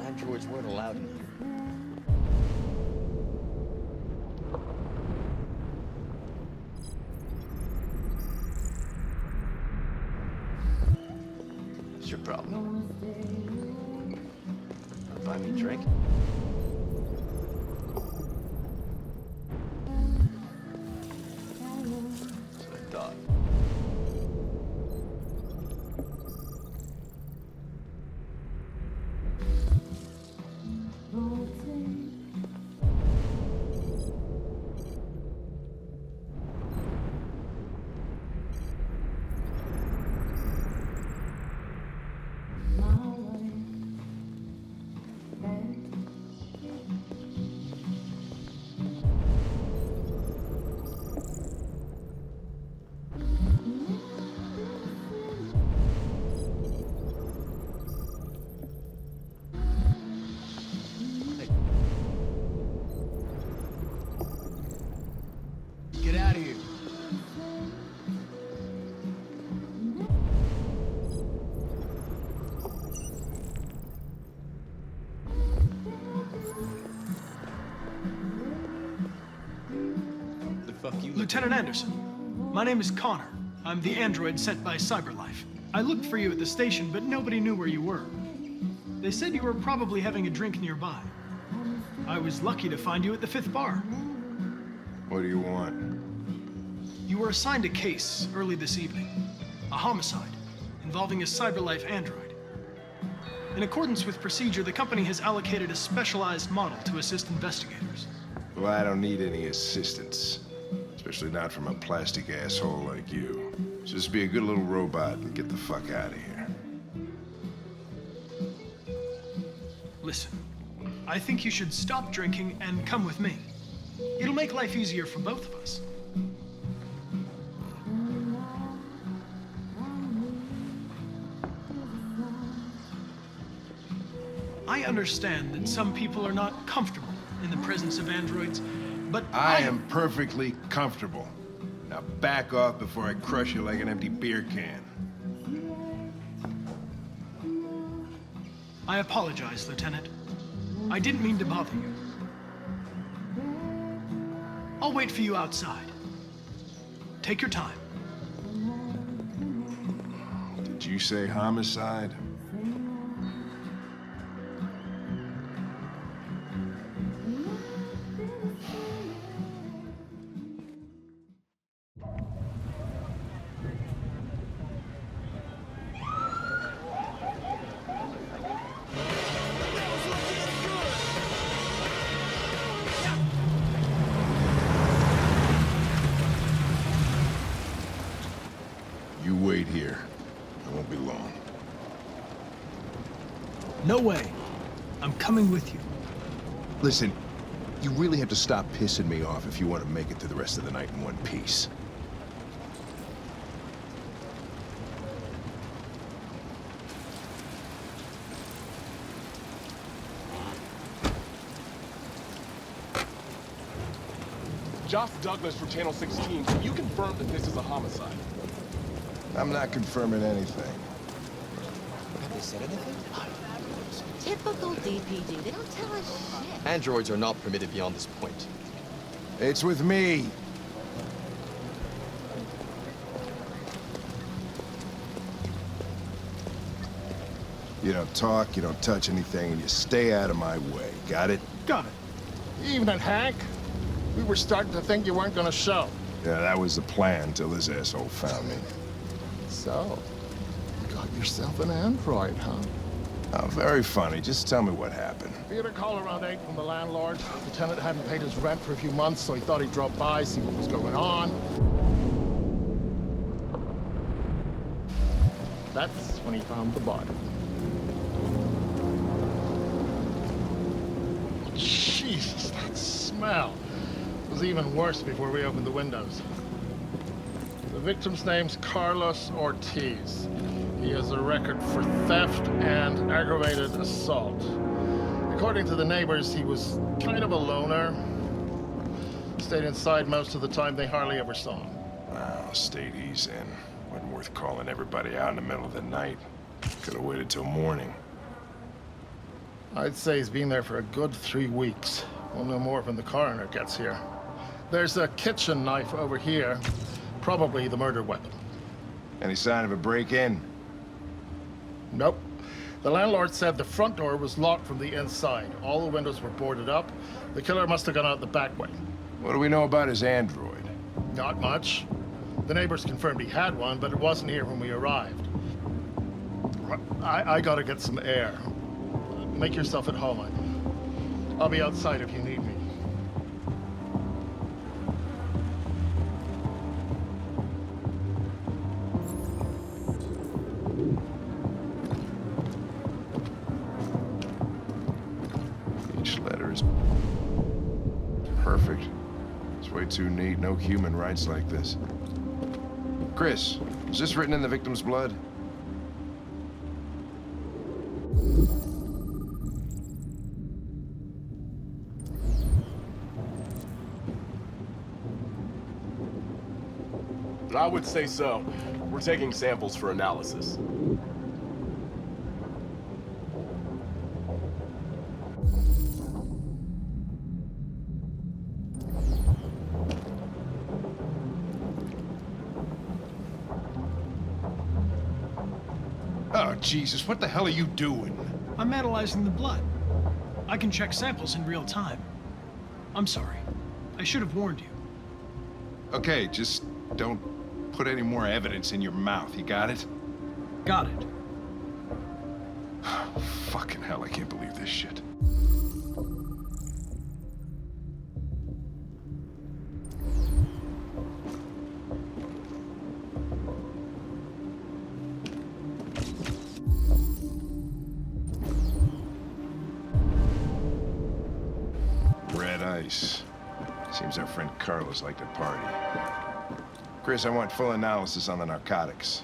Androids weren't allowed in here. What's your problem? Buy me a drink? That's what I thought. Get out of here. The fuck you? Lieutenant Anderson, my name is Connor. I'm the android sent by CyberLife. I looked for you at the station, but nobody knew where you were. They said you were probably having a drink nearby. I was lucky to find you at the 5th bar. What do you want? You were assigned a case early this evening. A homicide involving a CyberLife android. In accordance with procedure, the company has allocated a specialized model to assist investigators. Well, I don't need any assistance. Especially not from a plastic asshole like you. Just be a good little robot and get the fuck out of here. Listen, I think you should stop drinking and come with me. It'll make life easier for both of us. I understand that some people are not comfortable in the presence of androids, but I am perfectly comfortable. Now back off before I crush you like an empty beer can. I apologize, Lieutenant. I didn't mean to bother you. I'll wait for you outside. Take your time. Did you say homicide? You wait here. I won't be long. No way. I'm coming with you. Listen, you really have to stop pissing me off if you want to make it through the rest of the night in one piece. Josh Douglas from Channel 16, can you confirm that this is a homicide? I'm not confirming anything. Have they said anything? Typical DPD. They don't tell us shit. Androids are not permitted beyond this point. It's with me. You don't talk, you don't touch anything, and you stay out of my way. Got it? Got it. Evening, Hank. We were starting to think you weren't gonna show. Yeah, that was the plan till this asshole found me. So, you got yourself an android, huh? Oh, very funny. Just tell me what happened. We had a call around 8 from the landlord. The tenant hadn't paid his rent for a few months, so he thought he'd drop by, see what was going on. That's when he found the body. Jesus, that smell. It was even worse before we opened the windows. The victim's name's Carlos Ortiz. He has a record for theft and aggravated assault. According to the neighbors, he was kind of a loner. Stayed inside most of the time. They hardly ever saw him. Wow, state he's in. Wasn't worth calling everybody out in the middle of the night. Could have waited till morning. I'd say he's been there for a good 3 weeks. We'll know more when the coroner gets here. There's a kitchen knife over here. Probably the murder weapon. Any sign of a break-in? Nope. The landlord said the front door was locked from the inside. All the windows were boarded up. The killer must have gone out the back way. What do we know about his android? Not much. The neighbors confirmed he had one, but it wasn't here when we arrived. I gotta get some air. Make yourself at home. I'll be outside if you need me. Each letter is perfect. It's way too neat. No human writes like this. Chris, is this written in the victim's blood? I would say so. We're taking samples for analysis. Oh, Jesus, what the hell are you doing? I'm analyzing the blood. I can check samples in real time. I'm sorry. I should have warned you. Okay, just don't put any more evidence in your mouth, you got it? Got it. Fucking hell, I can't believe this shit. Red ice. Seems our friend Carlos liked to party. Chris, I want full analysis on the narcotics.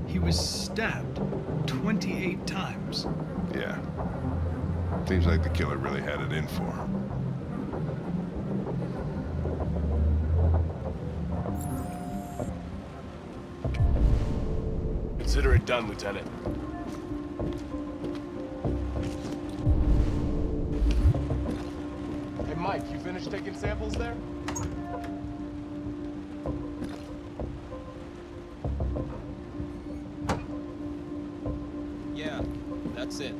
He was stabbed 28 times. Yeah. Seems like the killer really had it in for him. Consider it done, Lieutenant. Hey, Mike, you finished taking samples there? Yeah, that's it.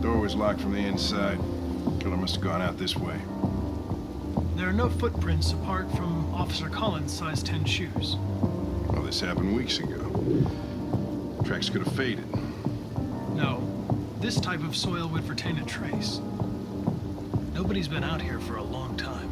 Door was locked from the inside. Killer must have gone out this way. There are no footprints apart from Officer Collins' size 10 shoes. Well, this happened weeks ago. Tracks could have faded. No, this type of soil would retain a trace. Nobody's been out here for a long time.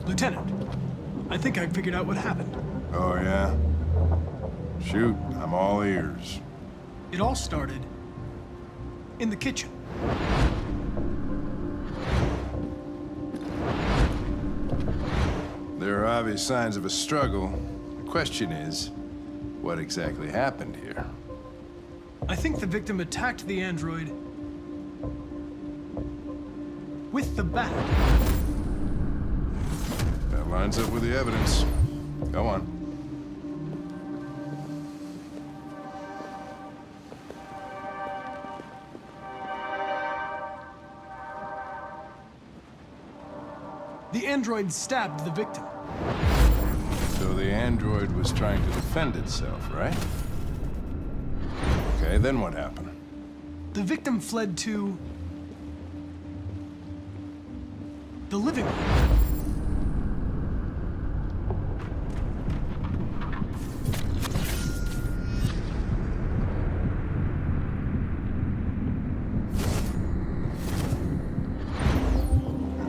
Lieutenant, I think I figured out what happened. Oh, yeah? Shoot, I'm all ears. It all started in the kitchen. There are obvious signs of a struggle. The question is, what exactly happened here? I think the victim attacked the android with the bat. That lines up with the evidence. Go on. The android stabbed the victim. So the android was trying to defend itself, right? Okay, then what happened? The victim fled to the living room.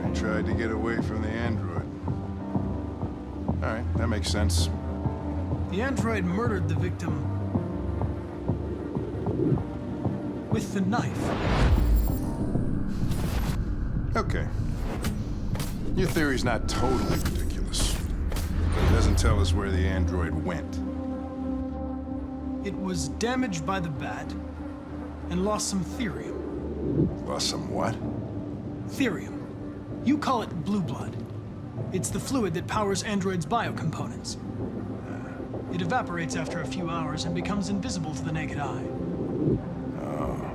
I tried to get away from the android. All right, that makes sense. The android murdered the victim with the knife. Okay. Your theory's not totally ridiculous, but it doesn't tell us where the android went. It was damaged by the bat and lost some therium. Lost some what? Therium. You call it blue blood. It's the fluid that powers androids' biocomponents. It evaporates after a few hours and becomes invisible to the naked eye. Oh,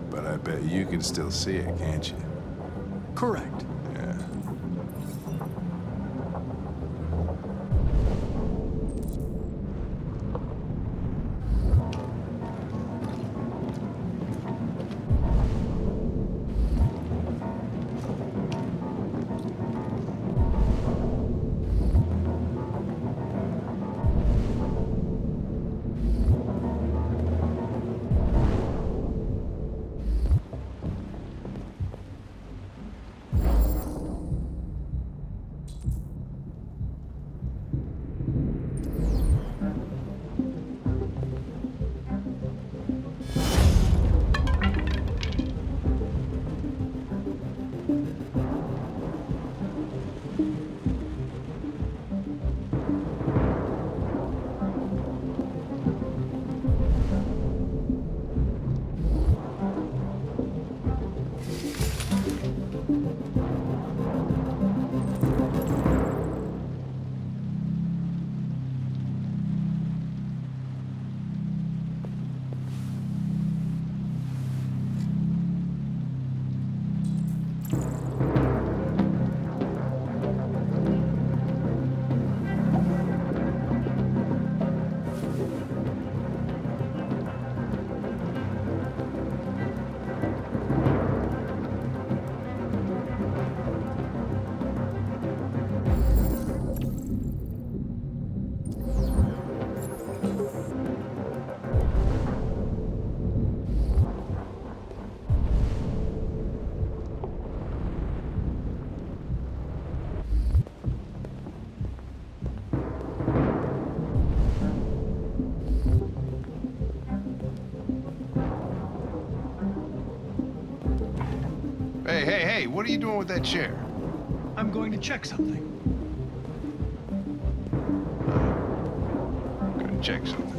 but I bet you can still see it, can't you? Correct. Yeah. Hey, what are you doing with that chair? I'm going to check something. Gonna check something.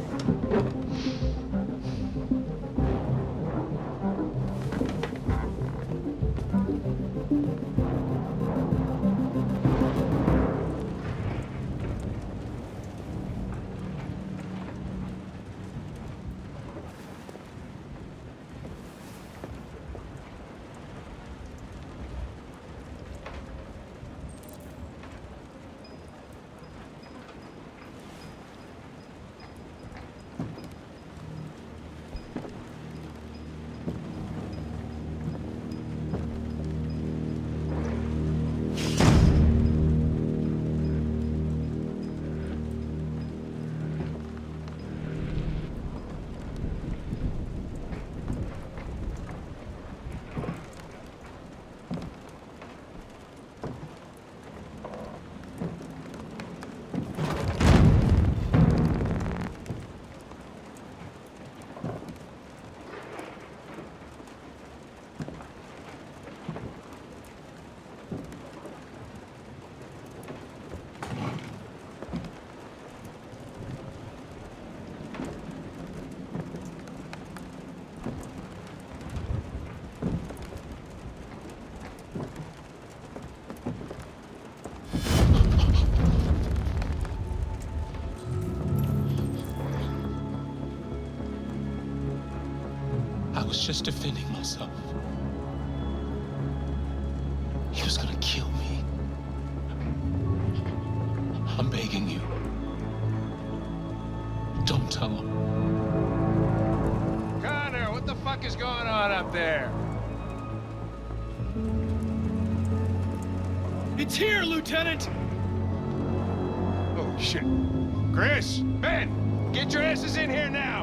I was just defending myself. He was gonna kill me. I'm begging you. Don't tell him. Connor, what the fuck is going on up there? It's here, Lieutenant! Oh, shit. Chris, Ben, get your asses in here now!